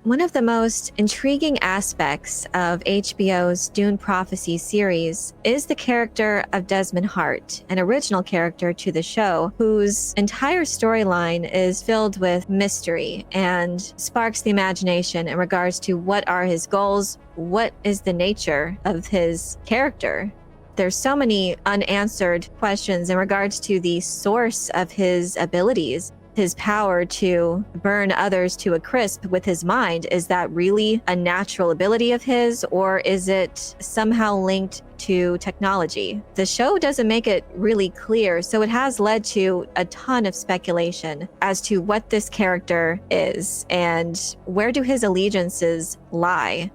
One of the most intriguing aspects of HBO's Dune Prophecy series is the character of Desmond Hart, an original character to the show, whose entire storyline is filled with mystery and sparks the imagination in regards to what are his goals, what is the nature of his character. There's so many unanswered questions in regards to the source of his abilities. His power to burn others to a crisp with his mind. Is that really a natural ability of his, or is it somehow linked to technology? The show doesn't make it really clear, so it has led to a ton of speculation as to what this character is and where do his allegiances lie.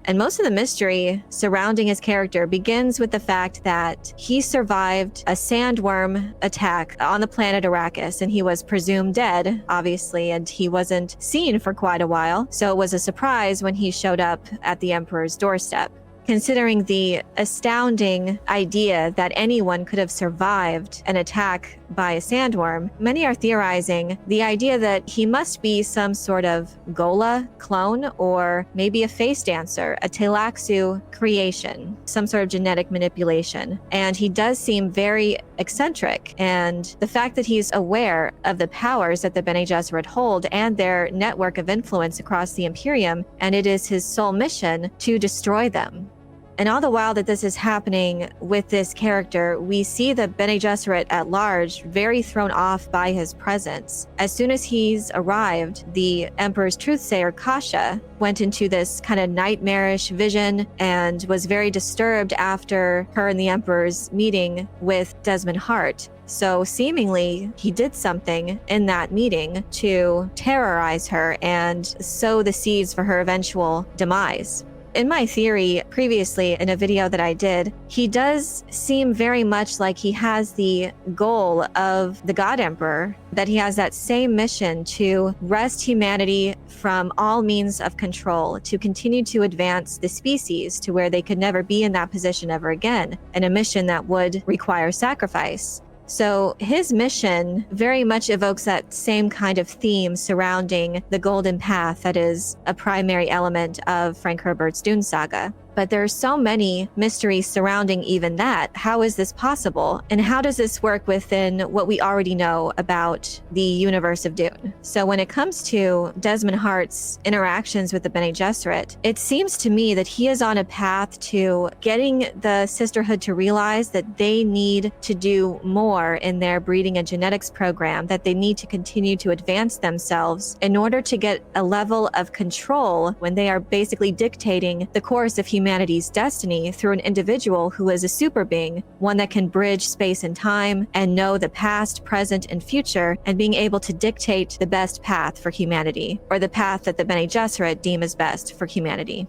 And most of the mystery surrounding his character begins with the fact that he survived a sandworm attack on the planet Arrakis, and he was presumed dead, obviously, and he wasn't seen for quite a while. So it was a surprise when he showed up at the Emperor's doorstep. Considering the astounding idea that anyone could have survived an attack by a sandworm, many are theorizing the idea that he must be some sort of Gola clone, or maybe a face dancer, a Tleilaxu creation, some sort of genetic manipulation. And he does seem very eccentric, and the fact that he's aware of the powers that the Bene Gesserit hold and their network of influence across the Imperium, and it is his sole mission to destroy them. And all the while that this is happening with this character, we see the Bene Gesserit at large very thrown off by his presence. As soon as he's arrived, the Emperor's truthsayer, Kasha, went into this kind of nightmarish vision and was very disturbed after her and the Emperor's meeting with Desmond Hart. So seemingly he did something in that meeting to terrorize her and sow the seeds for her eventual demise. In my theory, previously in a video that I did, he does seem very much like he has the goal of the God Emperor, that he has that same mission to wrest humanity from all means of control, to continue to advance the species to where they could never be in that position ever again, and a mission that would require sacrifice. So his mission very much evokes that same kind of theme surrounding the golden path that is a primary element of Frank Herbert's Dune saga. But there are so many mysteries surrounding even that. How is this possible? And how does this work within what we already know about the universe of Dune? So when it comes to Desmond Hart's interactions with the Bene Gesserit, it seems to me that he is on a path to getting the Sisterhood to realize that they need to do more in their breeding and genetics program, that they need to continue to advance themselves in order to get a level of control when they are basically dictating the course of humanity's destiny through an individual who is a super being, one that can bridge space and time and know the past, present, and future, and being able to dictate the best path for humanity, or the path that the Bene Gesserit deem as best for humanity.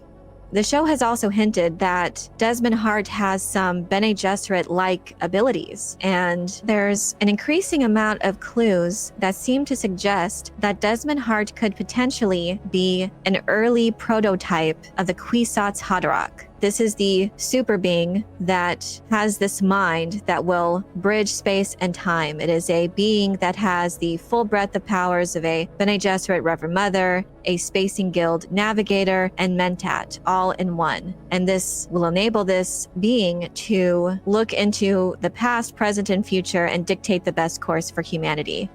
The show has also hinted that Desmond Hart has some Bene Gesserit-like abilities, and there's an increasing amount of clues that seem to suggest that Desmond Hart could potentially be an early prototype of the Kwisatz Haderach. This is the super being that has this mind that will bridge space and time. It is a being that has the full breadth of powers of a Bene Gesserit Reverend Mother, a Spacing Guild Navigator, and Mentat, all in one. And this will enable this being to look into the past, present, and future and dictate the best course for humanity.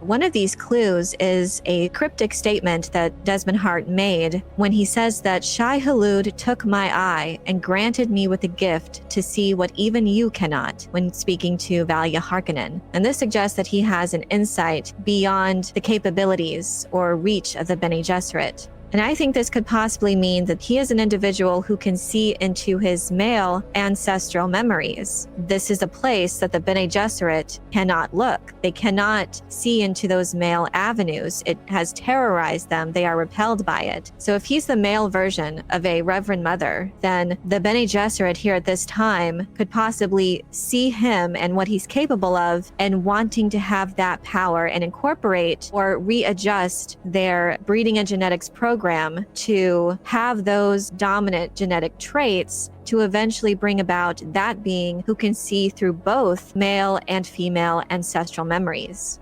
One of these clues is a cryptic statement that Desmond Hart made when he says that Shai Hulud took my eye and granted me with a gift to see what even you cannot, when speaking to Valia Harkonnen. And this suggests that he has an insight beyond the capabilities or reach of the Bene Gesserit. And I think this could possibly mean that he is an individual who can see into his male ancestral memories. This is a place that the Bene Gesserit cannot look. They cannot see into those male avenues. It has terrorized them. They are repelled by it. So if he's the male version of a Reverend Mother, then the Bene Gesserit here at this time could possibly see him and what he's capable of, and wanting to have that power and incorporate or readjust their breeding and genetics program to have those dominant genetic traits to eventually bring about that being who can see through both male and female ancestral memories.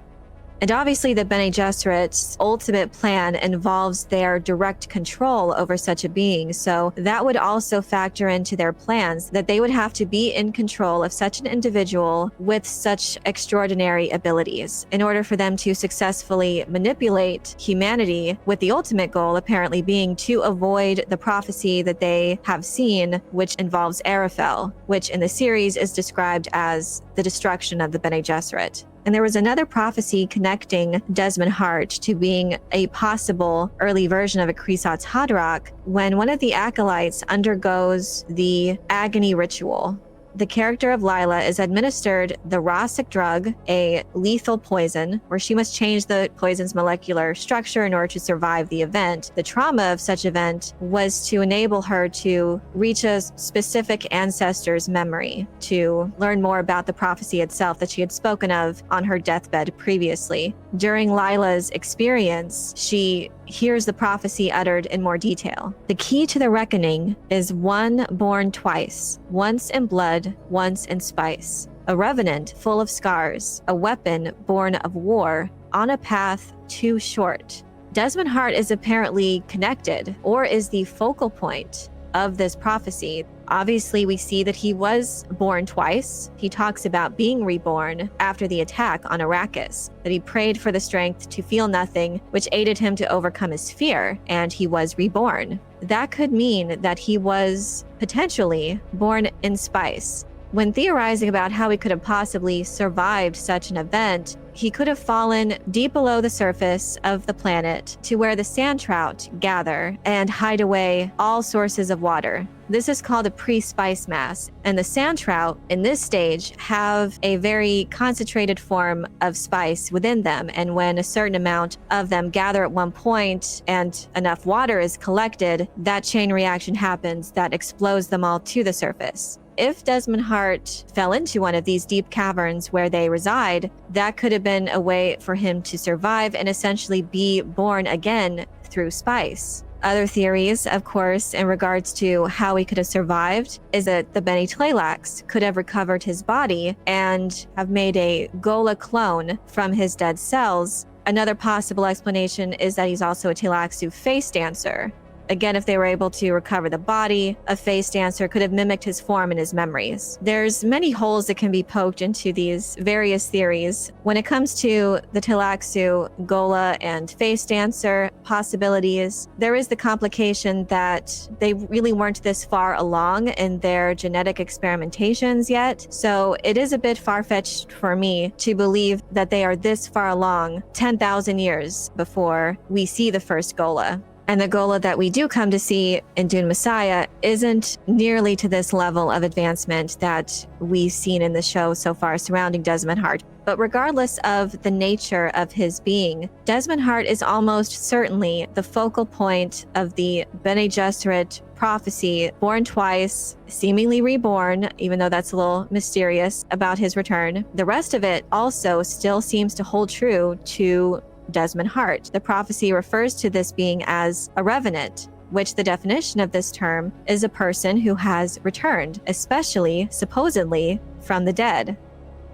And obviously the Bene Gesserit's ultimate plan involves their direct control over such a being, so that would also factor into their plans, that they would have to be in control of such an individual with such extraordinary abilities in order for them to successfully manipulate humanity, with the ultimate goal apparently being to avoid the prophecy that they have seen, which involves Arafel, which in the series is described as the destruction of the Bene Gesserit. And there was another prophecy connecting Desmond Hart to being a possible early version of a Kwisatz Haderach when one of the acolytes undergoes the agony ritual. The character of Tleilax is administered the Rosic drug, a lethal poison, where she must change the poison's molecular structure in order to survive the event. The trauma of such event was to enable her to reach a specific ancestor's memory, to learn more about the prophecy itself that she had spoken of on her deathbed previously. During Tleilax's experience, she hears the prophecy uttered in more detail. The key to the reckoning is one born twice, once in blood, once in spice. A revenant full of scars, a weapon born of war, on a path too short. Desmond Hart is apparently connected, or is the focal point of this prophecy. Obviously, we see that he was born twice. He talks about being reborn after the attack on Arrakis, that he prayed for the strength to feel nothing, which aided him to overcome his fear, and he was reborn. That could mean that he was potentially born in spice. When theorizing about how he could have possibly survived such an event, he could have fallen deep below the surface of the planet to where the sand trout gather and hide away all sources of water. This is called a pre-spice mass, and the sand trout in this stage have a very concentrated form of spice within them, and when a certain amount of them gather at one point and enough water is collected, that chain reaction happens that explodes them all to the surface. If Desmond Hart fell into one of these deep caverns where they reside, that could have been a way for him to survive and essentially be born again through spice. Other theories, of course, in regards to how he could have survived, is that the bene Tleilax could have recovered his body and have made a Gola clone from his dead cells. Another possible explanation is that he's also a Tleilaxu face dancer. Again, if they were able to recover the body, a face dancer could have mimicked his form and his memories. There's many holes that can be poked into these various theories. When it comes to the Tleilaxu, Gola, and face dancer possibilities, there is the complication that they really weren't this far along in their genetic experimentations yet. So it is a bit far-fetched for me to believe that they are this far along 10,000 years before we see the first Gola. And the Gola that we do come to see in Dune Messiah isn't nearly to this level of advancement that we've seen in the show so far surrounding Desmond Hart. But regardless of the nature of his being, Desmond Hart is almost certainly the focal point of the Bene Gesserit prophecy, born twice, seemingly reborn, even though that's a little mysterious about his return. The rest of it also still seems to hold true to Desmond Hart. The prophecy refers to this being as a revenant, which the definition of this term is a person who has returned, especially, supposedly, from the dead.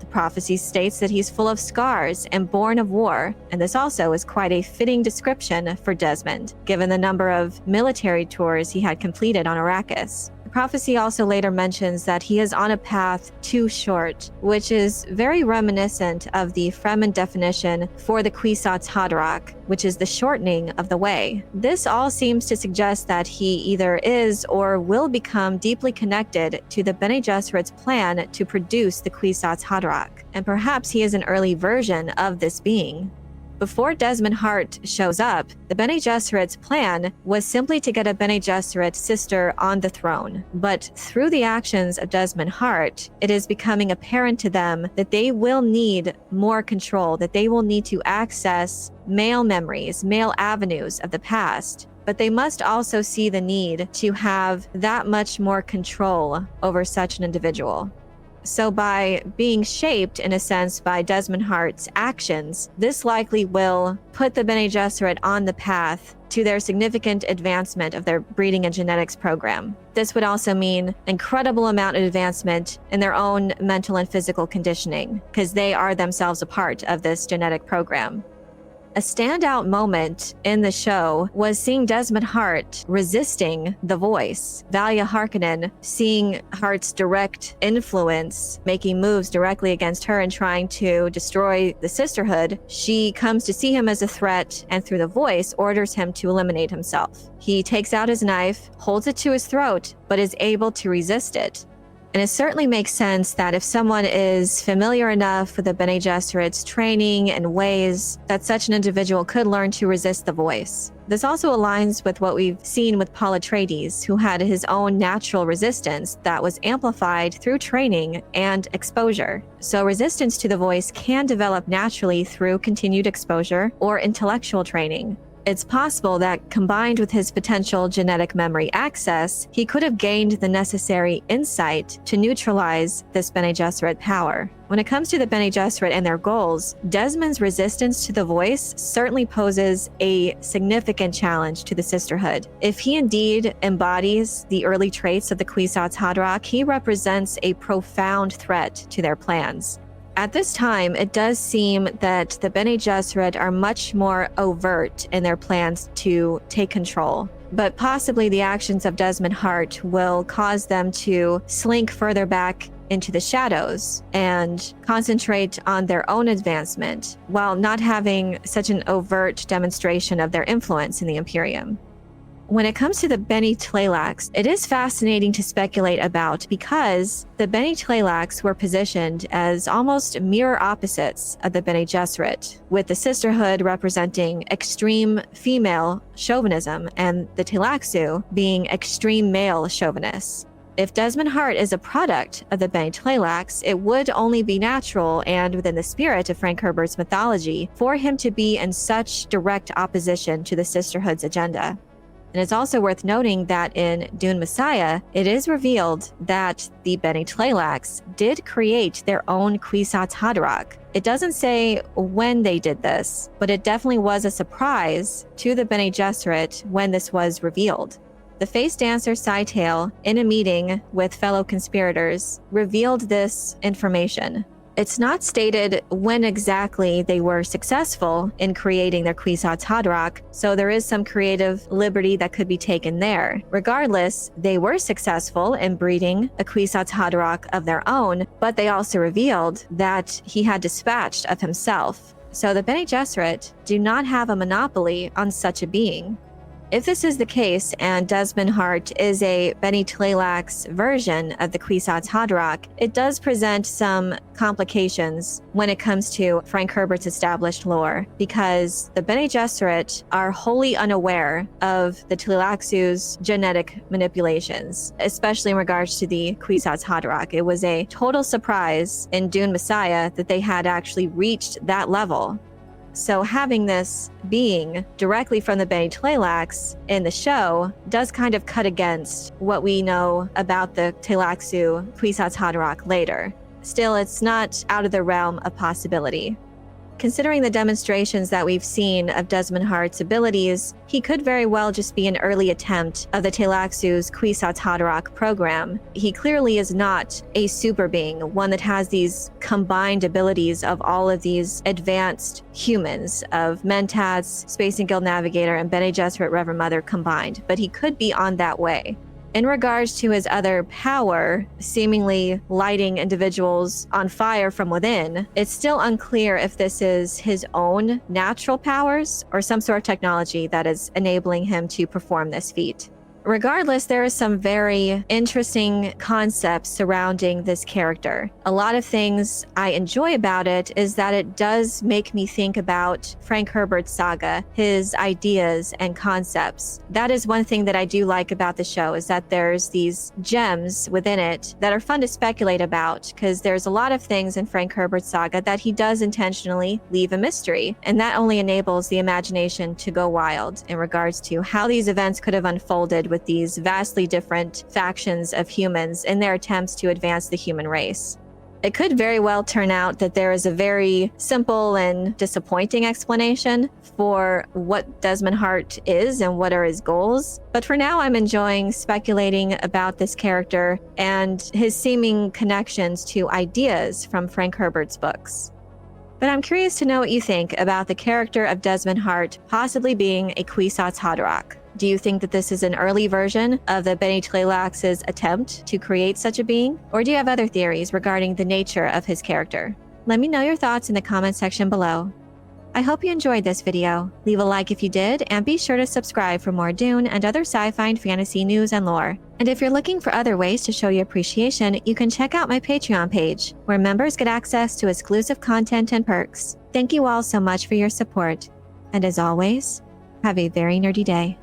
The prophecy states that he's full of scars and born of war, and this also is quite a fitting description for Desmond, given the number of military tours he had completed on Arrakis. The prophecy also later mentions that he is on a path too short, which is very reminiscent of the Fremen definition for the Kwisatz Haderach, which is the shortening of the way. This all seems to suggest that he either is or will become deeply connected to the Bene Gesserit's plan to produce the Kwisatz Haderach, and perhaps he is an early version of this being. Before Desmond Hart shows up, the Bene Gesserit's plan was simply to get a Bene Gesserit sister on the throne. But through the actions of Desmond Hart, it is becoming apparent to them that they will need more control, that they will need to access male memories, male avenues of the past. But they must also see the need to have that much more control over such an individual. So by being shaped, in a sense, by Desmond Hart's actions, this likely will put the Bene Gesserit on the path to their significant advancement of their breeding and genetics program. This would also mean incredible amount of advancement in their own mental and physical conditioning, because they are themselves a part of this genetic program. A standout moment in the show was seeing Desmond Hart resisting the voice. Valia Harkonnen, seeing Hart's direct influence, making moves directly against her and trying to destroy the sisterhood, she comes to see him as a threat and through the voice orders him to eliminate himself. He takes out his knife, holds it to his throat, but is able to resist it. And it certainly makes sense that if someone is familiar enough with the Bene Gesserit's training and ways, that such an individual could learn to resist the voice. This also aligns with what we've seen with Paul Atreides, who had his own natural resistance that was amplified through training and exposure. So resistance to the voice can develop naturally through continued exposure or intellectual training. It's possible that combined with his potential genetic memory access, he could have gained the necessary insight to neutralize this Bene Gesserit power. When it comes to the Bene Gesserit and their goals, Desmond's resistance to the voice certainly poses a significant challenge to the Sisterhood. If he indeed embodies the early traits of the Kwisatz Haderach, he represents a profound threat to their plans. At this time, it does seem that the Bene Gesserit are much more overt in their plans to take control. But possibly the actions of Desmond Hart will cause them to slink further back into the shadows and concentrate on their own advancement while not having such an overt demonstration of their influence in the Imperium. When it comes to the bene Tleilax, it is fascinating to speculate about because the bene Tleilax were positioned as almost mirror opposites of the Bene Gesserit, with the Sisterhood representing extreme female chauvinism and the Tleilaxu being extreme male chauvinists. If Desmond Hart is a product of the bene Tleilax, it would only be natural and within the spirit of Frank Herbert's mythology for him to be in such direct opposition to the Sisterhood's agenda. And it's also worth noting that in Dune Messiah, it is revealed that the bene Tleilax did create their own Kwisatz Haderach. It doesn't say when they did this, but it definitely was a surprise to the Bene Gesserit when this was revealed. The face dancer Scytale, in a meeting with fellow conspirators, revealed this information. It's not stated when exactly they were successful in creating their Kwisatz Haderach, so there is some creative liberty that could be taken there. Regardless, they were successful in breeding a Kwisatz Haderach of their own, but they also revealed that he had dispatched of himself. So the Bene Gesserit do not have a monopoly on such a being. If this is the case, and Desmond Hart is a bene Tleilax version of the Kwisatz Haderach, it does present some complications when it comes to Frank Herbert's established lore, because the Bene Gesserit are wholly unaware of the Tleilaxu's genetic manipulations, especially in regards to the Kwisatz Haderach. It was a total surprise in Dune Messiah that they had actually reached that level. So having this being directly from the bene Tleilax in the show does kind of cut against what we know about the Tleilaxu Kwisatz Haderach later. Still, it's not out of the realm of possibility. Considering the demonstrations that we've seen of Desmond Hart's abilities, he could very well just be an early attempt of the Tleilaxu's Kwisatz Haderach program. He clearly is not a super being, one that has these combined abilities of all of these advanced humans, of Mentats, Space and Guild Navigator, and Bene Gesserit Reverend Mother combined, but he could be on that way. In regards to his other power, seemingly lighting individuals on fire from within, it's still unclear if this is his own natural powers or some sort of technology that is enabling him to perform this feat. Regardless, there are some very interesting concepts surrounding this character. A lot of things I enjoy about it is that it does make me think about Frank Herbert's saga, his ideas and concepts. That is one thing that I do like about the show, is that there's these gems within it that are fun to speculate about, because there's a lot of things in Frank Herbert's saga that he does intentionally leave a mystery, and that only enables the imagination to go wild in regards to how these events could have unfolded with these vastly different factions of humans in their attempts to advance the human race. It could very well turn out that there is a very simple and disappointing explanation for what Desmond Hart is and what are his goals. But for now, I'm enjoying speculating about this character and his seeming connections to ideas from Frank Herbert's books. But I'm curious to know what you think about the character of Desmond Hart possibly being a Kwisatz Haderach. Do you think that this is an early version of the bene Tleilax's attempt to create such a being? Or do you have other theories regarding the nature of his character? Let me know your thoughts in the comment section below. I hope you enjoyed this video. Leave a like if you did, and be sure to subscribe for more Dune and other sci-fi and fantasy news and lore. And if you're looking for other ways to show your appreciation, you can check out my Patreon page, where members get access to exclusive content and perks. Thank you all so much for your support. And as always, have a very nerdy day.